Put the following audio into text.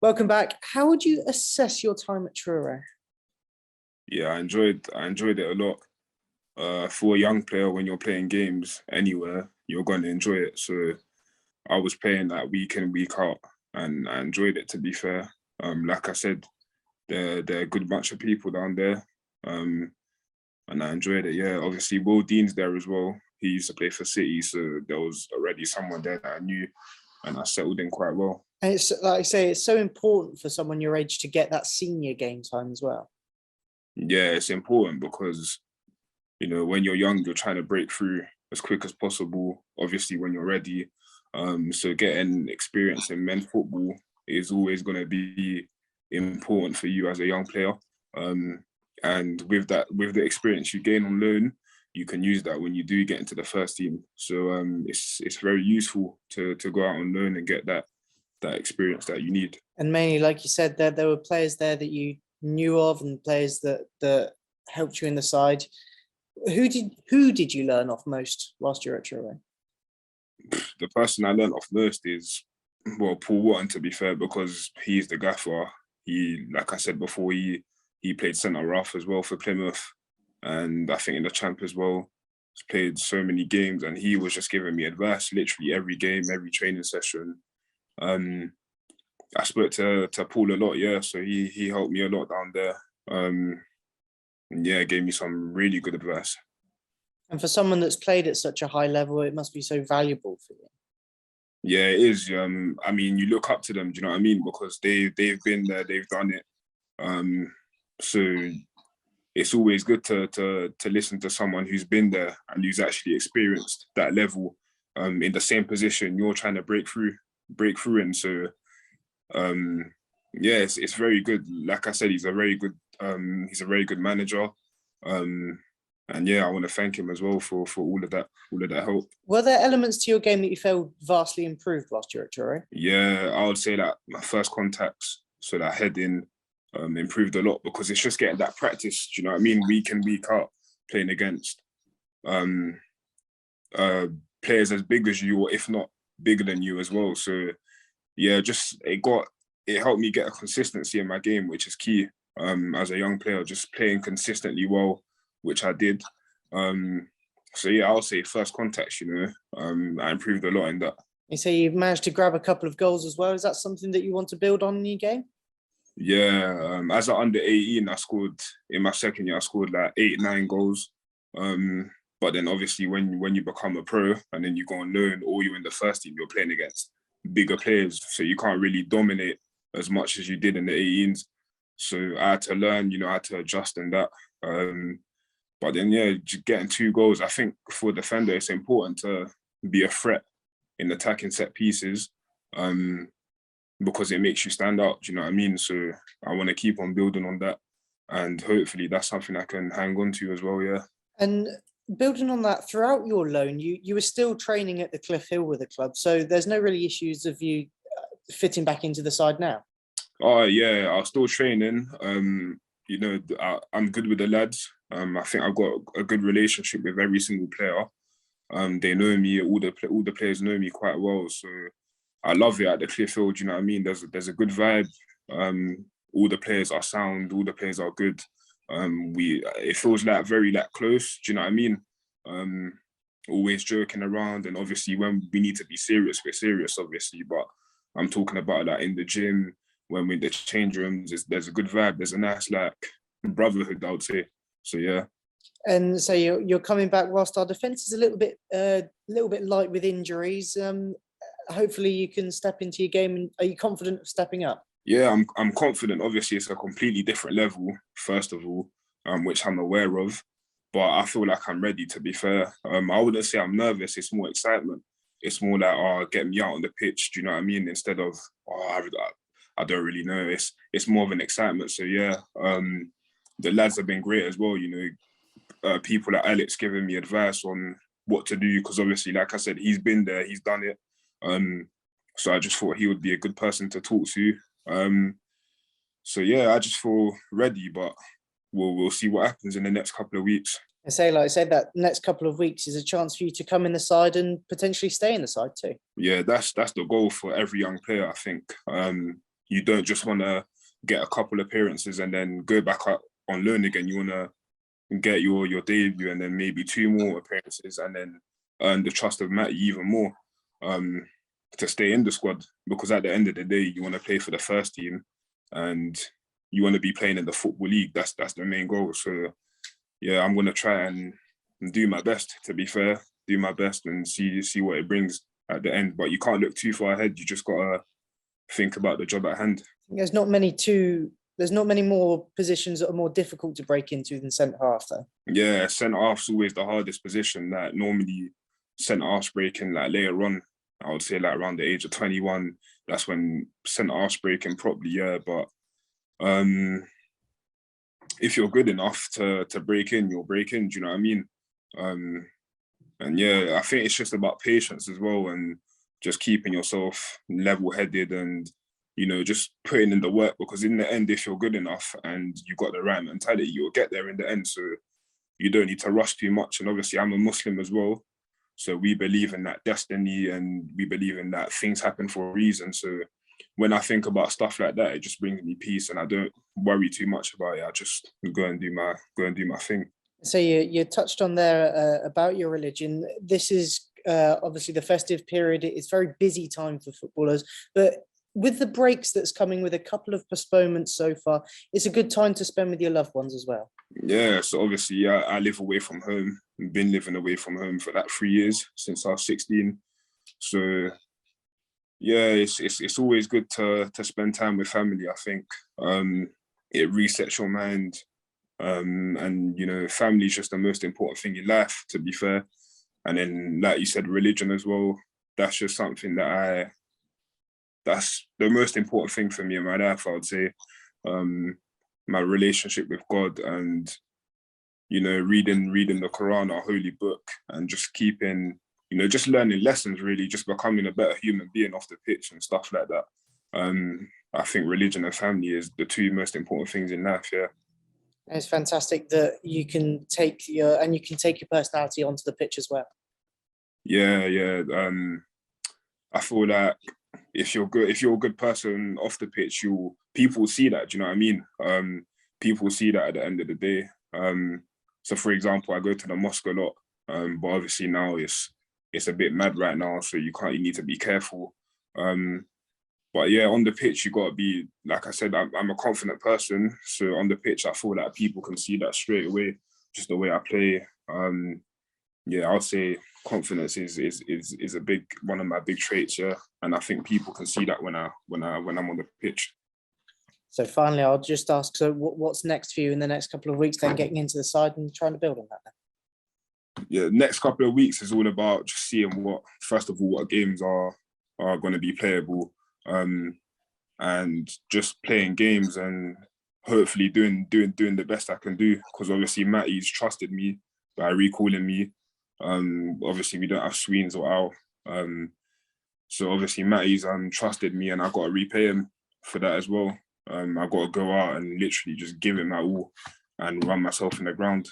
Welcome back. How would you assess your time at Truro? Yeah, I enjoyed it a lot. For a young player, when you're playing games anywhere, you're going to enjoy it. So I was playing that week in, week out, and I enjoyed it, to be fair. Like I said, they're a good bunch of people down there. And I enjoyed it, yeah. Obviously, Will Dean's there as well. He used to play for City, so there was already someone there that I knew, and I settled in quite well. And it's like I say, it's so important for someone your age to get that senior game time as well. Yeah, it's important because, when you're young, you're trying to break through as quick as possible, obviously, when you're ready. So getting experience in men's football is always going to be important for you as a young player. And with the experience you gain on loan, you can use that when you do get into the first team. So it's very useful to go out on loan and get that experience that you need. And mainly, like you said, there were players there that you knew of and players that helped you in the side. Who did you learn off most whilst you're at Truro? The person I learned off most is, well, Paul Wotton, to be fair, because he's the gaffer. He, like I said before, he played centre half as well for Plymouth, and I think in the Champ as well. He's played so many games, and he was just giving me advice literally every game, every training session. I spoke to Paul a lot, yeah. So he helped me a lot down there. And yeah, gave me some really good advice. And for someone that's played at such a high level, it must be so valuable for you. Yeah, it is. I mean, you look up to them. Do you know what I mean? Because they've been there, they've done it. So it's always good to listen to someone who's been there and who's actually experienced that level in the same position you're trying to break through in. So yeah, it's very good. Like I said, he's a very good manager. And yeah, I want to thank him as well for all of that help. Were there elements to your game that you felt vastly improved whilst you're at Truro? Yeah, I would say that my first contacts, so that heading, improved a lot because it's just getting that practice. Do you know what I mean? Week in, week out, playing against players as big as you, or if not bigger than you as well. So yeah, it helped me get a consistency in my game, which is key. As a young player, just playing consistently well, which I did. So yeah, I'll say first contacts, I improved a lot in that. You say you've managed to grab a couple of goals as well. Is that something that you want to build on in your game? Yeah, as an under 18, I scored in my second year. I scored like 8-9 goals. But then obviously when you become a pro and then you go on loan or you're in the first team, you're playing against bigger players, so you can't really dominate as much as you did in the 18s. So I had to learn, I had to adjust in that. But then yeah, getting 2 goals. I think for a defender, it's important to be a threat in attacking set pieces. Because it makes you stand out, do you know what I mean? So I want to keep on building on that, and hopefully that's something I can hang on to as well, yeah. And building on that, throughout your loan, you were still training at the Cliff Hill with the club, so there's no really issues of you fitting back into the side now? Oh yeah, I was still training. I'm good with the lads. I think I've got a good relationship with every single player. They know me, all the players know me quite well, so I love it at the Cliff Hill. Do you know what I mean? There's a good vibe. All the players are sound. All the players are good. It feels like very close. Do you know what I mean? Always joking around, and obviously when we need to be serious, we're serious, obviously. But I'm talking about that in the gym, when we're in the change rooms. There's a good vibe. There's a nice brotherhood, I would say. So yeah. And so you're coming back whilst our defence is a little bit light with injuries. Hopefully you can step into your game. And are you confident of stepping up? Yeah, I'm confident. Obviously, it's a completely different level, first of all, which I'm aware of. But I feel like I'm ready, to be fair. I wouldn't say I'm nervous. It's more excitement. It's more like, get me out on the pitch. Do you know what I mean? Instead of, I don't really know. It's more of an excitement. So yeah, the lads have been great as well. People like Alex giving me advice on what to do, because obviously, like I said, he's been there, he's done it. So I just thought he would be a good person to talk to. So yeah, I just feel ready, but we'll see what happens in the next couple of weeks. I say that next couple of weeks is a chance for you to come in the side and potentially stay in the side too. Yeah, that's the goal for every young player, I think. you don't just want to get a couple appearances and then go back up on loan again. You want to get your debut and then maybe 2 more appearances and then earn the trust of Matty even more, to stay in the squad, because at the end of the day, you want to play for the first team and you want to be playing in the Football League. That's the main goal. So yeah, I'm going to try and do my best, to be fair, do my best and see what it brings at the end. But you can't look too far ahead. You just got to think about the job at hand. There's not many more positions that are more difficult to break into than centre half, though. Yeah, centre half's always the hardest position. That normally centre half's breaking like later on. I would say like around the age of 21. That's when centre half's breaking properly. Yeah, but if you're good enough to break in, you'll break in. Do you know what I mean? And yeah, I think it's just about patience as well, and just keeping yourself level-headed and, you know, just putting in the work, because in the end, if you're good enough and you got the right mentality, you'll get there in the end. So you don't need to rush too much. And obviously I'm a Muslim as well, so we believe in that destiny and we believe in that things happen for a reason. So when I think about stuff like that, it just brings me peace and I don't worry too much about it. I just go and do my thing. So you touched on there about your religion. This is obviously the festive period. It's a very busy time for footballers, but with the breaks that's coming, with a couple of postponements so far, it's a good time to spend with your loved ones as well. Yeah, so obviously I live away from home. I've been living away from home for like 3 years, since I was 16. So yeah, it's always good to spend time with family, I think. It resets your mind. And you know, family is just the most important thing in life, to be fair. And then, like you said, religion as well. That's just something that's the most important thing for me in my life, I would say. My relationship with God and, you know, reading the Quran, our holy book, and just keeping, you know, just learning lessons, really, just becoming a better human being off the pitch and stuff like that. I think religion and family is the 2 most important things in life, yeah. It's fantastic that you can take your personality onto the pitch as well. Yeah. I feel like if you're a good person off the pitch, people see that. Do you know what I mean? People see that at the end of the day. So for example, I go to the mosque a lot, but obviously now it's a bit mad right now, so you need to be careful. But yeah, on the pitch, you got to be, like I said, I'm a confident person. So on the pitch, I feel like people can see that straight away, just the way I play. Yeah, I would say confidence is a big one of my big traits. Yeah, and I think people can see that when I'm on the pitch. So finally, I'll just ask: so what's next for you in the next couple of weeks? Then getting into the side and trying to build on that. Then? Yeah, next couple of weeks is all about just seeing what games are going to be playable. And just playing games and hopefully doing the best I can do, because obviously Matty's trusted me by recalling me. Obviously we don't have Sweens or Al, so obviously Matty's trusted me and I got to repay him for that as well. I got to go out and literally just give it my all and run myself in the ground.